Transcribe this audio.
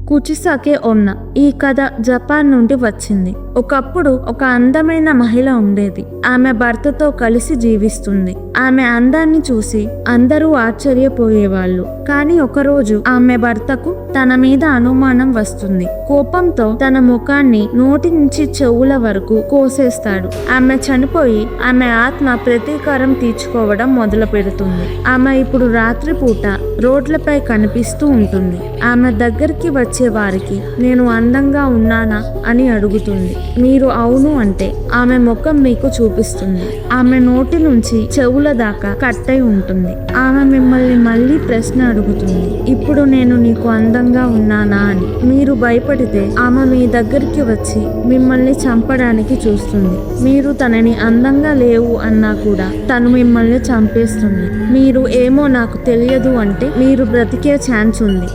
కుచిసాకే ఒన్నా. ఈ కథ జపాన్ నుండి వచ్చింది. ఒకప్పుడు ఒక అందమైన మహిళ ఉండేది. ఆమె భర్తతో కలిసి జీవిస్తుంది. ఆమె అందాన్ని చూసి అందరూ ఆశ్చర్యపోయేవాళ్ళు. కానీ ఒకరోజు ఆమె భర్తకు తన మీద అనుమానం వస్తుంది. కోపంతో తన ముఖాన్ని నోటి నుంచి చెవుల వరకు కోసేస్తాడు. ఆమె చనిపోయి ఆమె ఆత్మ ప్రతీకారం తీర్చుకోవడం మొదలు పెడుతుంది. ఆమె ఇప్పుడు రాత్రిపూట రోడ్లపై కనిపిస్తూ ఉంటుంది. ఆమె దగ్గరికి వచ్చే వారికి నేను అందంగా ఉన్నానా అని అడుగుతుంది. మీరు అవును అంటే ఆమె ముఖం మీకు చూపిస్తుంది. ఆమె నోటి నుంచి చెవుల దాకా కట్టై ఉంటుంది. ఆమె మిమ్మల్ని మళ్ళీ ప్రశ్న అడుగుతుంది, ఇప్పుడు నేను నీకు అందంగా ఉన్నానా అని. మీరు భయపడితే ఆమె మీ దగ్గరికి వచ్చి మిమ్మల్ని చంపడానికి చూస్తుంది. మీరు తనని అందంగా లేవు అన్నా కూడా తను మిమ్మల్ని చంపేస్తుంది. మీరు ఏమో నాకు తెలియదు అంటే మీరు బ్రతికే ఛాన్స్ ఉంది.